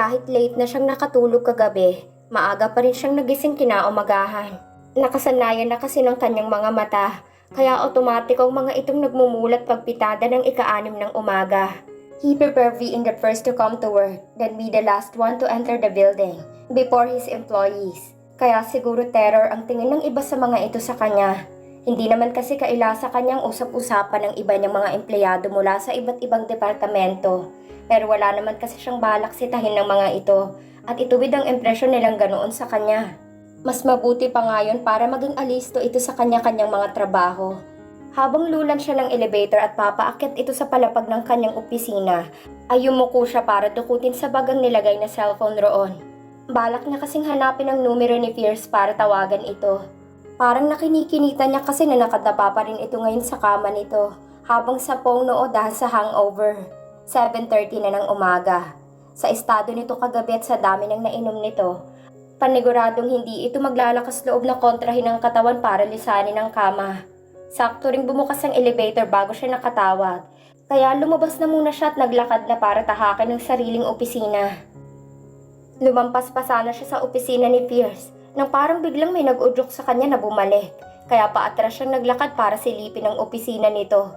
Kahit late na siyang nakatulog kagabi, maaga pa rin siyang nagising kinaumagahan. Nakasanayan na kasi ng kanyang mga mata, kaya automatic ang mga itong nagmumulat pagpitada ng ika-6 ng umaga. He prepared being the first to come to work, then be the last one to enter the building, before his employees. Kaya siguro terror ang tingin ng iba sa mga ito sa kanya. Hindi naman kasi kaila sa kanyang usap-usapan ng iba niyang mga empleyado mula sa iba't ibang departamento. Pero wala naman kasi siyang balak sitahin ng mga ito at ituwid ang impresyon nilang ganoon sa kanya. Mas mabuti pa ngayon para maging alisto ito sa kanya-kanyang mga trabaho. Habang lulan siya ng elevator at papaakyat ito sa palapag ng kanyang opisina, ay yumuko siya para dukutin sa bagang nilagay na cellphone roon. Balak niya kasing hanapin ang numero ni Fierce para tawagan ito. Parang nakinikinita niya kasi na nakadapa pa rin ito ngayon sa kama nito habang sa phone noo dahil sa hangover. 7:30 na ng umaga. Sa estado nito kagabi at sa dami ng nainom nito, paniguradong hindi ito maglalakas loob na kontrahin ang katawan para lisanin ang kama. Sakto ring bumukas ang elevator bago siya nakatawag, kaya lumabas na muna siya at naglakad na para tahakin ang sariling opisina. Lumampas pa sana siya sa opisina ni Fierce nang parang biglang may nag-udyok sa kanya na bumalik, kaya paatras siyang naglakad para silipin ang opisina nito.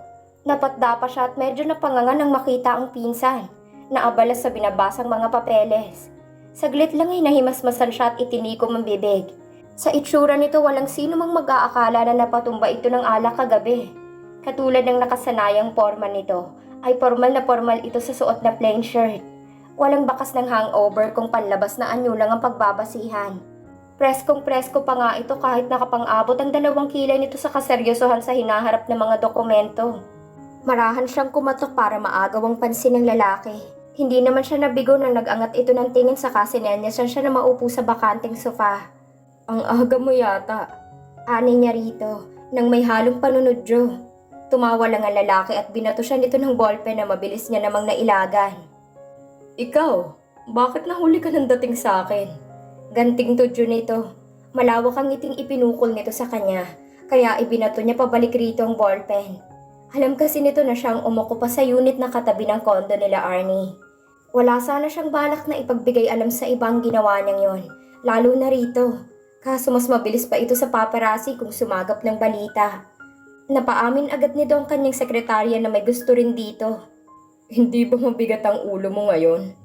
Napatda pa siya at medyo napanganga nang makita ang pinsan, naabala sa binabasang mga papeles. Saglit lang ay nahimasmasan siya at itinikom ang bibig. Sa itsura nito walang sino mang mag-aakala na napatumba ito ng alak kagabi. Katulad ng nakasanayang forma nito, ay formal na formal ito sa suot na plain shirt. Walang bakas ng hangover kung panlabas na anyo lang ang pagbabasihan. Preskong presko pa nga ito kahit nakapang-abot ang 2 kilay nito sa kaseryosohan sa hinaharap ng mga dokumento. Marahan siyang kumatok para maagaw ang pansin ng lalaki. Hindi naman siya nabigo nang nag-angat ito ng tingin sa kasinenyasan siya na maupo sa bakanting sofa. "Ang aga mo yata," ani niya rito, nang may halong panunodyo. Tumawa lang ang lalaki at binato siya nito ng ballpen na mabilis niya namang nailagan. "Ikaw, bakit nahuli ka ng dating sa akin?" Ganting tudyo nito. Malawak ang ngiting ipinukol nito sa kanya, kaya ibinato niya pabalik rito ang ballpen. Alam kasi nito na siyang umuko pa sa unit na katabi ng kondo nila Arnie. Wala sana siyang balak na ipagbigay alam sa ibang ginawa niyang yon, lalo na rito. Kaso mas mabilis pa ito sa paparazzi kung sumagap ng balita. Napaamin agad nito ang kanyang sekretarya na may gusto rin dito. "Hindi ba mabigat ang ulo mo ngayon?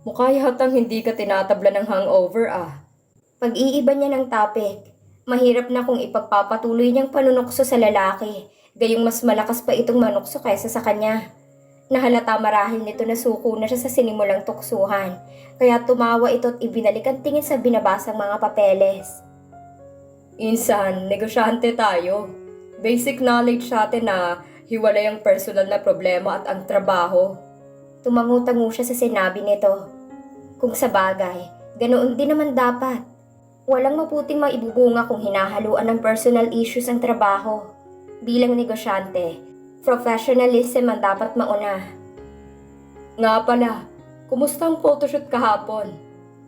Mukha yatang hindi ka tinatabla ng hangover ah." Pag-iiba niya ng topic, mahirap na kung ipagpapatuloy niyang panunokso sa lalaki. Gayong mas malakas pa itong manukso kaysa sa kanya. Nahalata marahil nito na suko na siya sa sinimulang tuksuhan, kaya tumawa ito at ibinalik ang tingin sa binabasang mga papeles. "Insan, negosyante tayo. Basic knowledge sa atin na hiwalay ang personal na problema at ang trabaho." Tumangu-tango siya sa sinabi nito. Kung sa bagay, ganoon din naman dapat. Walang maputing maibubunga kung hinahaluan ng personal issues ang trabaho. Bilang negosyante, professionalism ang dapat mauna. "Nga pala, kumusta ang photoshoot kahapon?"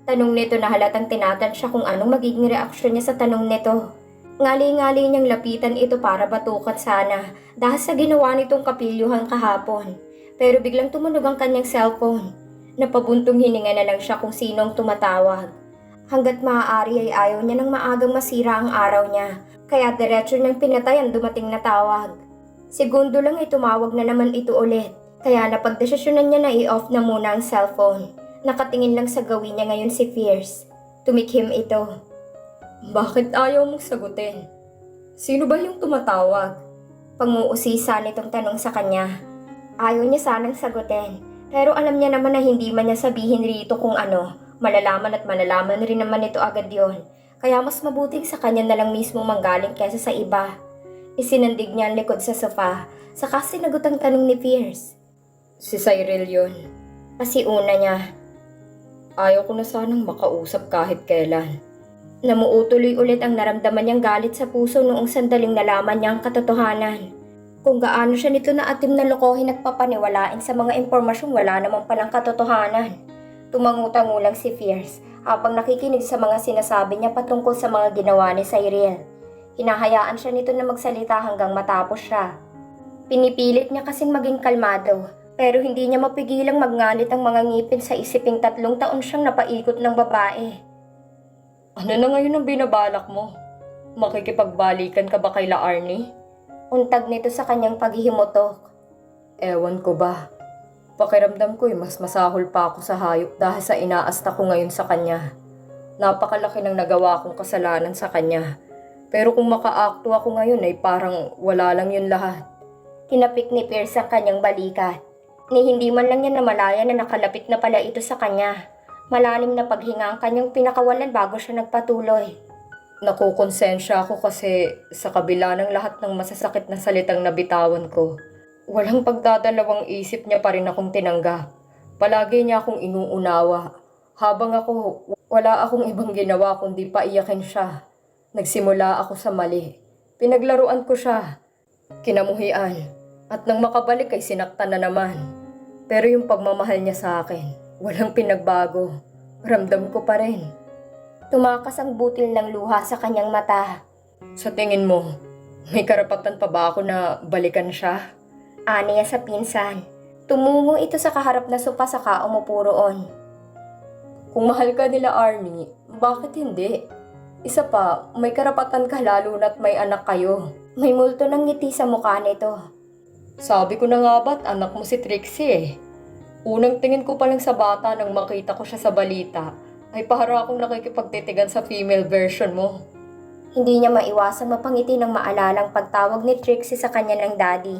Tanong nito na halatang tinatansya kung anong magiging reaksyon niya sa tanong nito. Ngali-ngali niyang lapitan ito para batukan sana dahil sa ginawa nitong kapilyuhan kahapon. Pero biglang tumunog ang kanyang cellphone. Napabuntong hininga na lang siya kung sino ang tumatawag. Hanggat maaari ay ayaw niya nang maagang masira ang araw niya. Kaya diretso niyang pinatay ang dumating na tawag. Segundo lang ay tumawag na naman ito ulit. Kaya napagdesisyonan niya na i-off na muna ang cellphone. Nakatingin lang sa gawin niya ngayon si Fierce. Tumikhim ito. "Bakit ayaw mong sagutin? Sino ba yung tumatawag?" Panguusisa nitong tanong sa kanya. Ayaw niya sanang sagutin. Pero alam niya naman na hindi man niya sabihin rito kung ano. Malalaman at malalaman rin naman ito agad yon. Kaya mas mabuting sa kanya na lang mismo manggaling kaysa sa iba. Isinandig niya ang likod sa sofa, saka sinagot ang tanong ni Fierce. "Si Cyril yun." Pasiuna niya. "Ayaw ko na sanang makausap kahit kailan." Namuutuloy ulit ang naramdaman niyang galit sa puso noong sandaling nalaman niya ang katotohanan. Kung gaano siya nito na atim na lokohin at papaniwalain sa mga impormasyong wala namang palang katotohanan. Tumangu-tango lang si Fierce habang nakikinig sa mga sinasabi niya patungkol sa mga ginawa ni Cyril. Hinahayaan siya nito na magsalita hanggang matapos siya. Pinipilit niya kasing maging kalmado, Pero hindi niya mapigilang magngalit ang mga ngipin sa isiping 3 taon siyang napaikot ng babae. Ano na ngayon ang binabalak mo? Makikipagbalikan ka ba kay La Arnie? Untag nito sa kanyang paghihimutok. Ewan ko ba. Pakiramdam ko'y mas masahol pa ako sa hayop dahil sa inaasta ko ngayon sa kanya. Napakalaki ng nagawa kong kasalanan sa kanya. Pero kung makaakto ako ngayon ay parang wala lang yun lahat. Tinapik ni Pierce ang kanyang balikat. Ni hindi man lang niya namalaya na nakalapit na pala ito sa kanya. Malalim na paghinga ang kanyang pinakawalan bago siya nagpatuloy. Nakukonsensya ako kasi sa kabila ng lahat ng masasakit na salitang nabitawan ko, walang pagdadalawang isip niya pa rin akong tinanggap. Palagi niya akong inuunawa. Habang ako, wala akong ibang ginawa kundi paiyakin siya. Nagsimula ako sa mali. Pinaglaruan ko siya. Kinamuhian. At nang makabalik ay sinaktan na naman. Pero yung pagmamahal niya sa akin, walang pinagbago. Ramdam ko pa rin. Tumakas ang butil ng luha sa kanyang mata. Sa tingin mo, may karapatan pa ba ako na balikan siya? Aniya sa pinsan. Tumungo ito sa kaharap na sopa saka umupo roon. Kung mahal ka nila Arnie, bakit hindi? Isa pa, may karapatan ka lalo na't may anak kayo. May multo ng ngiti sa mukha nito. Sabi ko na nga ba't anak mo si Trixie eh. Unang tingin ko pa lang sa bata nang makita ko siya sa balita, ay para akong nakikipagtitigan sa female version mo. Hindi niya maiwasang mapangiti ng maalalang pagtawag ni Trixie sa kanya ng daddy.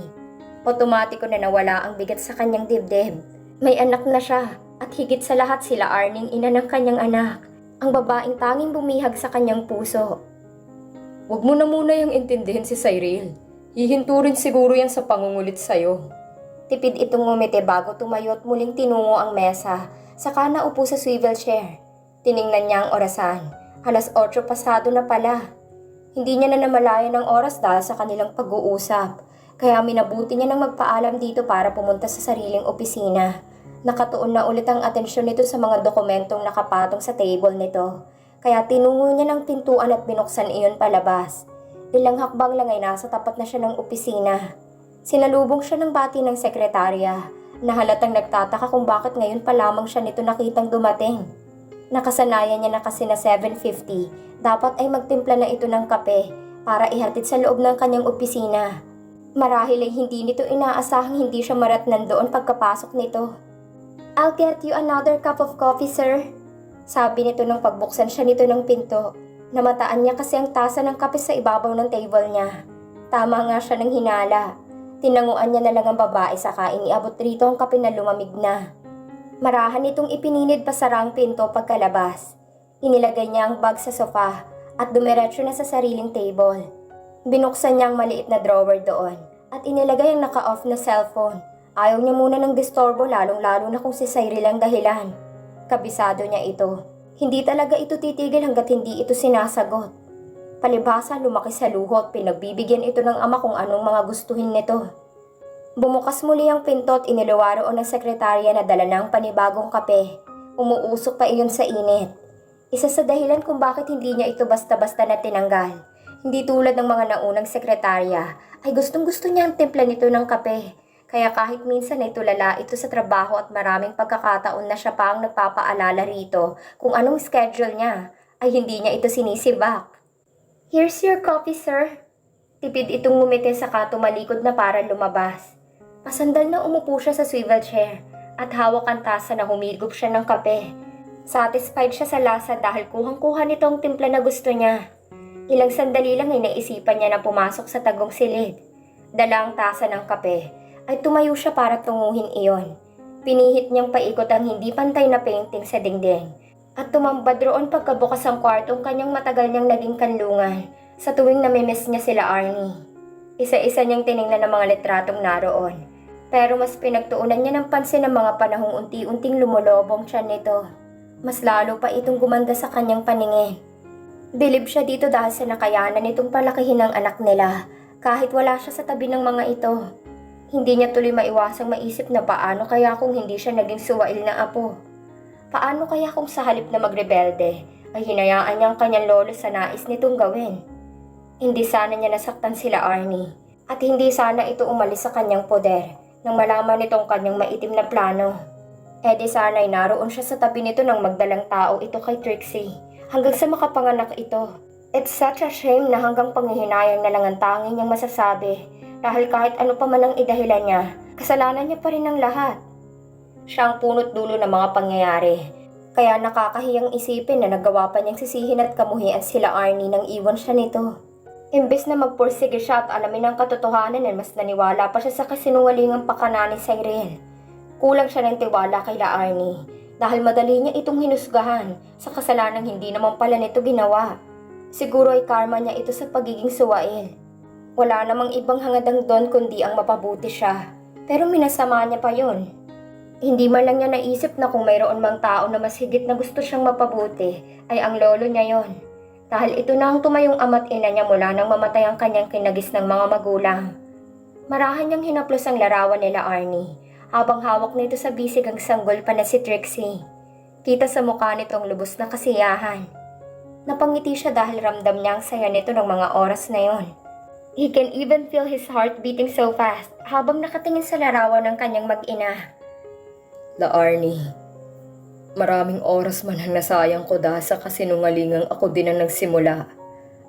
Otomatiko na nawala ang bigat sa kanyang dibdib. May anak na siya at higit sa lahat sila Arnie, ina ng kanyang anak. Ang babaeng tanging bumihag sa kanyang puso. Huwag mo na muna yung intindihin si Cyril. Hihinto rin siguro yan sa pangungulit sa'yo. Tipid itong ngumiti bago tumayo at muling tinungo ang mesa. Saka naupo sa swivel chair. Tiningnan niya ang orasan. 8:00 pasado na pala. Hindi niya na namalayan ng oras dahil sa kanilang pag-uusap. Kaya minabuti niya nang magpaalam dito para pumunta sa sariling opisina. Nakatuon na ulit ang atensyon nito sa mga dokumentong nakapatong sa table nito. Kaya tinungo niya ng pintuan at binuksan iyon palabas. Ilang hakbang lang ay nasa tapat na siya ng opisina. Sinalubong siya ng bati ng sekretarya na halatang nagtataka kung bakit ngayon pa lamang siya nito nakitang dumating. Nakasanayan niya na kasi na 7:50, dapat ay magtimpla na ito ng kape para ihatid sa loob ng kanyang opisina. Marahil ay hindi nito inaasahang hindi siya maratnan doon pagkapasok nito. "I'll get you another cup of coffee, sir." Sabi nito nang pagbuksan siya nito ng pinto. Namataan niya kasi ang tasa ng kape sa ibabaw ng table niya. Tama nga siya ng hinala. Tinanguan niya na lang ang babae saka iniabot rito ang kape na lumamig na. Marahan itong ipinilid pa sarang pinto pagkalabas. Inilagay niya ang bag sa sofa at dumiretso na sa sariling table. Binuksan niya ang maliit na drawer doon at inilagay ang naka-off na cellphone. Ayaw niya muna ng disturbo lalong-lalo na kung si Cyril ang dahilan. Kabisado niya ito. Hindi talaga ito titigil hanggat hindi ito sinasagot. Palibhasa lumaki sa luho at pinagbibigyan ito ng ama kung anong mga gustuhin nito. Bumukas muli ang pinto at iniluwaroon ng sekretarya na dala ng panibagong kape. Umuusok pa iyon sa init. Isa sa dahilan kung bakit hindi niya ito basta-basta na tinanggal. Hindi tulad ng mga naunang sekretarya, ay gustong-gusto niya ang timpla nito ng kape. Kaya kahit minsan ay tulala ito sa trabaho at maraming pagkakataon na siya pa ang nagpapaalala rito kung anong schedule niya, ay hindi niya ito sinisibak. "Here's your coffee, sir." Tipid itong ngumiti saka tumalikod na para lumabas. Pasandal na umupo siya sa swivel chair at hawak ang tasa na humigop siya ng kape. Satisfied siya sa lasa dahil kuhang-kuha nito ang timpla na gusto niya. Ilang sandali lang ay naisipan niya na pumasok sa tagong silid. Dala ang tasa ng kape, ay tumayo siya para tunguhin iyon. Pinihit niyang paikot ang hindi pantay na painting sa dingding. At tumambad roon pagkabukas ang kwartong kanyang matagal niyang naging kanlungan sa tuwing namimiss niya sila Arnie. Isa-isa niyang tiningnan ang mga litratong naroon. Pero mas pinagtuunan niya ng pansin ang mga panahong unti-unting lumulobong tiyan nito. Mas lalo pa itong gumanda sa kanyang paningin. Bilib siya dito dahil sa nakayanan nitong palakihin ang anak nila kahit wala siya sa tabi ng mga ito. Hindi niya tuloy maiwasang maisip na paano kaya kung hindi siya naging suwail na apo. Paano kaya kung sa halip na magrebelde ay hinayaan niya ang kanyang lolo sa nais nitong gawin. Hindi sana niya nasaktan sila Arnie at hindi sana ito umalis sa kanyang poder. nang malaman nitong kanyang maitim na plano. E di sana'y naroon siya sa tabi nito ng magdalang tao ito kay Trixie hanggang sa makapanganak ito. It's such a shame na hanggang panghihinayang na lang ang tanging niyang masasabi dahil kahit ano pa man ang idahilan niya, kasalanan niya pa rin ang lahat. Siya ang punot dulo ng mga pangyayari. Kaya nakakahiyang isipin na nagawa pa niyang sisihin at kamuhian sila Arnie nang iwan siya nito. Imbes na magpursige siya at alamin ang katotohanan ay mas naniwala pa siya sa kasinungalingang pakana ni Cyril. Kulang siya ng tiwala kay Arnie dahil madali niya itong hinusgahan sa kasalanang hindi naman pala nito ginawa. Siguro ay karma niya ito sa pagiging suwail. Wala namang ibang hangadang doon kundi ang mapabuti siya. Pero minasama niya pa yon. Hindi man lang niya naisip na kung mayroon mang tao na mas higit na gusto siyang mapabuti ay ang lolo niya yon. Dahil ito na ang tumayong ama't ina niya mula nang mamatay ang kanyang kinagis ng mga magulang. Marahan niyang hinaplos ang larawan nila Arnie habang hawak nito sa bisig ang sanggol pa na si Trixie. Kita sa mukha nitong lubos na kasiyahan. Napangiti siya dahil ramdam niya ang saya nito ng mga oras na yon. He can even feel his heart beating so fast habang nakatingin sa larawan ng kanyang mag-ina. Arnie, maraming oras man ang nasayang ko dahil sa kasinungalingang ako din ang nagsimula.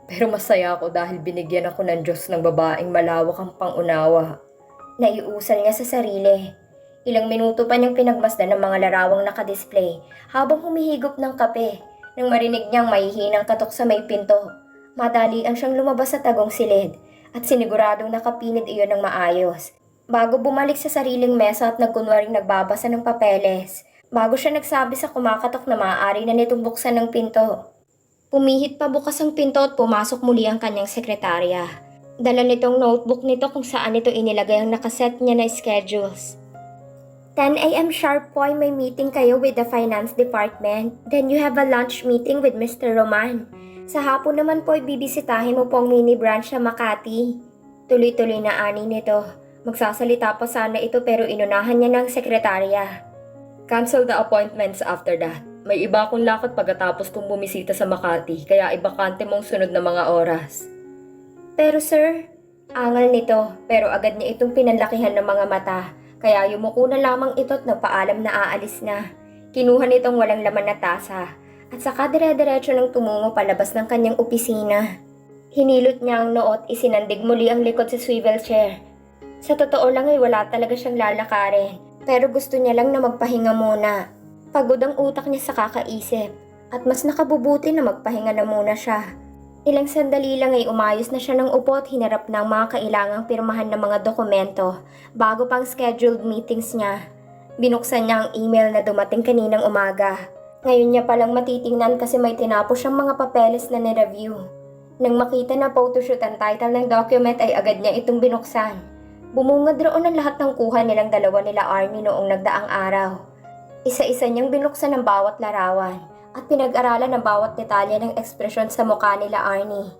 Pero masaya ako dahil binigyan ako ng Diyos ng babaeng malawak ang pangunawa. Naiusal niya sa sarili. Ilang minuto pa niyang pinagmasdan ng mga larawang nakadisplay habang humihigop ng kape nang marinig niyang mahihinang katok sa may pinto. Madalian siyang lumabas sa tagong silid at siniguradong nakapinid iyon ng maayos. Bago bumalik sa sariling mesa at nagkunwaring nagbabasa ng papeles, bago siya nagsabi sa kumakatok na maaari na nitong buksan ng pinto. Pumihit pa bukas ang pinto at pumasok muli ang kanyang sekretarya. Dala nitong notebook nito kung saan ito inilagay ang nakaset niya na schedules. 10 a.m. sharp po ay may meeting kayo with the finance department. Then you have a lunch meeting with Mr. Roman. Sa hapon naman po ay bibisitahin mo po ang mini branch sa Makati. Tuloy-tuloy na ani nito. Magsasalita pa sana ito pero inunahan niya ng sekretarya. Cancel the appointments after that. May iba akong lakad pagkatapos kong bumisita sa Makati kaya ibakante mong sunod na mga oras. Pero sir, angal nito pero agad niya itong pinanlakihan ng mga mata. Kaya yumuko na lamang ito at nagpaalam na aalis na. Kinuha nitong walang laman na tasa at saka dire-diretso nang tumungo palabas ng kanyang opisina. Hinilot niya ang noo at isinandig muli ang likod sa swivel chair. Sa totoo lang ay wala talaga siyang lalakarin pero gusto niya lang na magpahinga muna. Pagod ang utak niya sa kakaisip at mas nakabubuti na magpahinga na muna siya. Ilang sandali lang ay umayos na siya ng upo at hinarap ng mga kailangang pirmahan ng mga dokumento bago pang scheduled meetings niya. Binuksan niya ang email na dumating kaninang umaga. Ngayon niya palang matitingnan kasi may tinapos siyang mga papeles na ni-review. Nang makita na photoshoot ang title ng document ay agad niya itong binuksan. Bumungad roon ang lahat ng kuha nilang dalawa nila Arnie noong nagdaang araw. Isa-isa niyang binuksan ang bawat larawan at pinag-aralan ang bawat detalye ng ekspresyon sa mukha nila Arnie.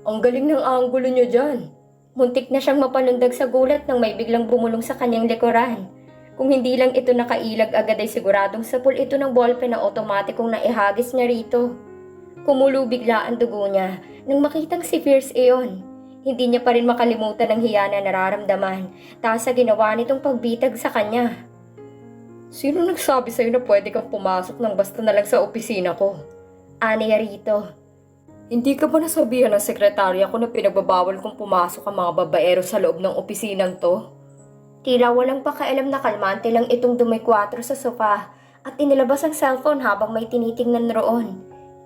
Ang galing ng anggulo niyo dyan. Muntik na siyang mapalundag sa gulat nang may biglang bumulong sa kanyang likuran. Kung hindi lang ito nakailag agad ay siguradong sapul ito ng ballpen na otomatikong naihagis niya rito. Kumulo bigla ang dugo niya nang makitang si Fierce iyon. Hindi niya pa rin makalimutan ang hiya na nararamdaman dahil sa ginawa nitong pagbitag sa kanya. Sino nagsabi sa'yo na pwede kang pumasok ng basta na lang sa opisina ko? Aniya rito. Hindi ka ba nasabihan ng sekretarya ko na pinagbabawal kong pumasok ang mga babaero sa loob ng opisinang to? Tila walang pakialam na kalmante lang itong dumikwatro sa sofa at inilabas ang cellphone habang may tinitingnan roon.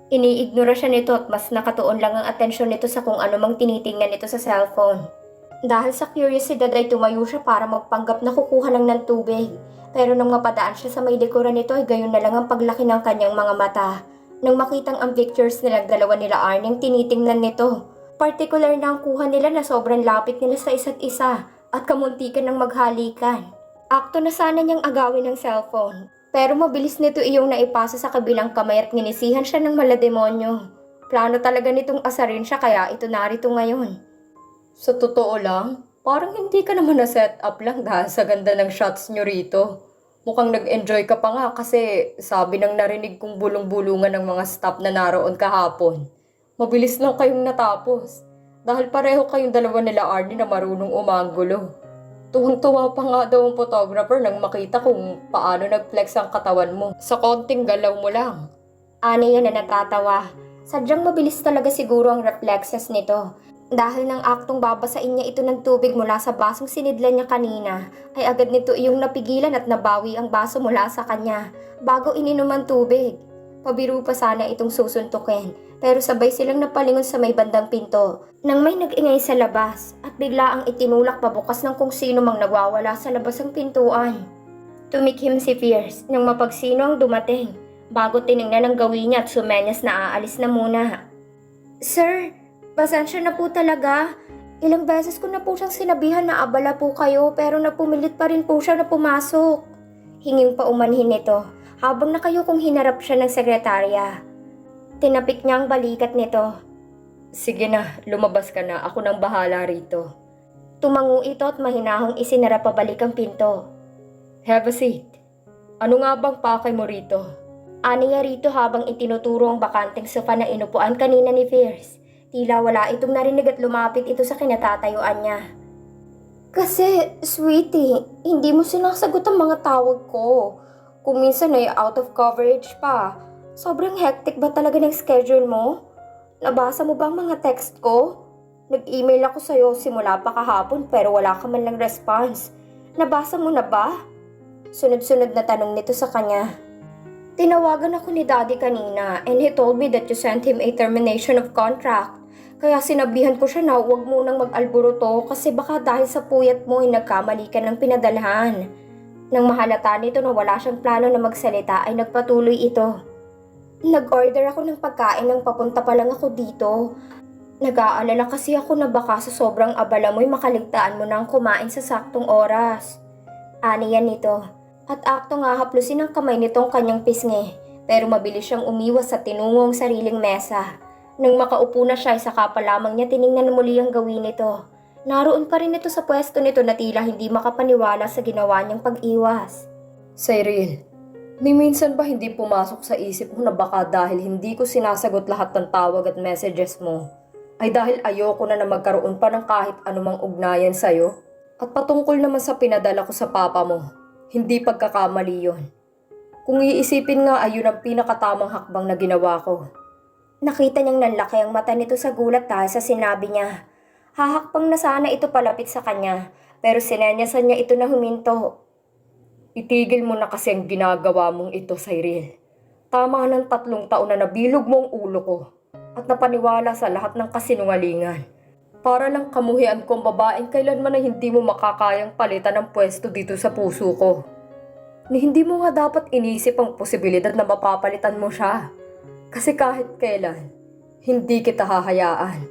Iniignora siya nito at mas nakatuon lang ang atensyon nito sa kung ano mang tinitingnan nito sa cellphone. Dahil sa curiosity ay tumayo siya para magpanggap na kukuha lang ng tubig. Pero nang mapadaan siya sa may likuran nito ay gayon na lang ang paglaki ng kanyang mga mata. Nang makitang ang pictures nilang dalawa nila Arnie ang tinitingnan nito. Partikular na ang kuha nila na sobrang lapit nila sa isa't isa at kamuntikan ng maghalikan. Akto na sana niyang agawin ng cellphone. Pero mabilis nito iyong naipasa sa kabilang kamay at nginisihan siya ng malademonyo. Plano talaga nitong asarin siya kaya ito narito ngayon. Sa totoo lang, parang hindi ka naman na-set up lang dahil sa ganda ng shots nyo rito. Mukhang nag-enjoy ka pa nga kasi sabi ng narinig kong bulong-bulungan ng mga staff na naroon kahapon. Mabilis lang kayong natapos dahil pareho kayong dalawa nila Arnie na marunong umanggulo. Tuwang-tuwa pa nga daw ang photographer nang makita kung paano nag-flex ang katawan mo. Sa konting galaw mo lang. Ani yan na natatawa. Sadyang mabilis talaga siguro ang reflexes nito. Dahil ng aktong babasain niya ito ng tubig mula sa basong sinidlan niya kanina, ay agad nito iyong napigilan at nabawi ang baso mula sa kanya bago ininom ang tubig. Pabiro pa sana itong susuntukin, pero sabay silang napalingon sa may bandang pinto nang may nag-ingay sa labas at bigla ang itinulak pabukas ng kung sino mang nagwawala sa labas ng pintuan. Tumikhim si Fierce nang mapagsino ang dumating bago tiningnan ang gawin niya at sumenyas na aalis na muna. Sir, pasensya na po talaga. Ilang beses ko na po siyang sinabihan na abala po kayo pero nagpumilit pa rin po siya na pumasok. Hinging pa umanhin nito habang nakayukong hinarap siya ng sekretarya. Tinapik niya ang balikat nito. Sige na, lumabas ka na. Ako nang bahala rito. Tumango ito at mahinahong isinara pabalik ang pinto. Have a seat. Ano nga bang pakay mo rito? Aniya rito habang itinuturo ang bakanteng sofa na inupuan kanina ni Fierce. Tila wala itong narinig at lumapit ito sa kinatatayuan niya. Kasi, sweetie, hindi mo sinasagot ang mga tawag ko. Kung minsan ay out of coverage pa. Sobrang hectic ba talaga ng schedule mo? Nabasa mo ba ang mga text ko? Nag-email ako sa'yo simula pa kahapon pero wala ka man lang response. Nabasa mo na ba? Sunod-sunod na tanong nito sa kanya. Tinawagan ako ni Daddy kanina and he told me that you sent him a termination of contract. Kaya sinabihan ko siya na huwag munang mag-alburuto kasi baka dahil sa puyat mo ay nagkamali ka ng pinadalhan. Nang mahalata nito na wala siyang plano na magsalita ay nagpatuloy ito. Nag-order ako ng pagkain nang papunta pa lang ako dito. Nag-aalala kasi ako na baka sa sobrang abala mo'y makaligtaan mo nang kumain sa saktong oras. Ani yan nito. At akto nga haplusin ang kamay nitong kanyang pisngi. Pero mabilis siyang umiwas sa tinungong sariling mesa. Nang makaupo na siya, saka pa lamang niya tiningnan muli ang gawin nito. Naroon pa rin ito sa pwesto nito na tila hindi makapaniwala sa ginawa niyang pag-iwas. Cyril, may minsan ba hindi pumasok sa isip mo na baka dahil hindi ko sinasagot lahat ng tawag at messages mo, ay dahil ayoko na magkaroon pa ng kahit anumang ugnayan sa'yo? At patungkol naman sa pinadala ko sa papa mo, hindi pagkakamali yon. Kung iisipin nga ay yun ang pinakatamang hakbang na ginawa ko. Nakita niyang nanlaki ang mata nito sa gulat dahil sa sinabi niya. Hahakbang na sana ito palapit sa kanya, pero sinenyasan niya ito na huminto. Itigil mo na kasi ang ginagawa mong ito, Cyril. Tama ng 3 taon na nabilog mo ang ulo ko at napaniwala sa lahat ng kasinungalingan. Para lang kamuhian ko ang babaeng kailanman na hindi mo makakayang palitan ng pwesto dito sa puso ko. Ni hindi mo nga dapat inisip ang posibilidad na mapapalitan mo siya. Kasi kahit kailan, hindi kita hahayaan.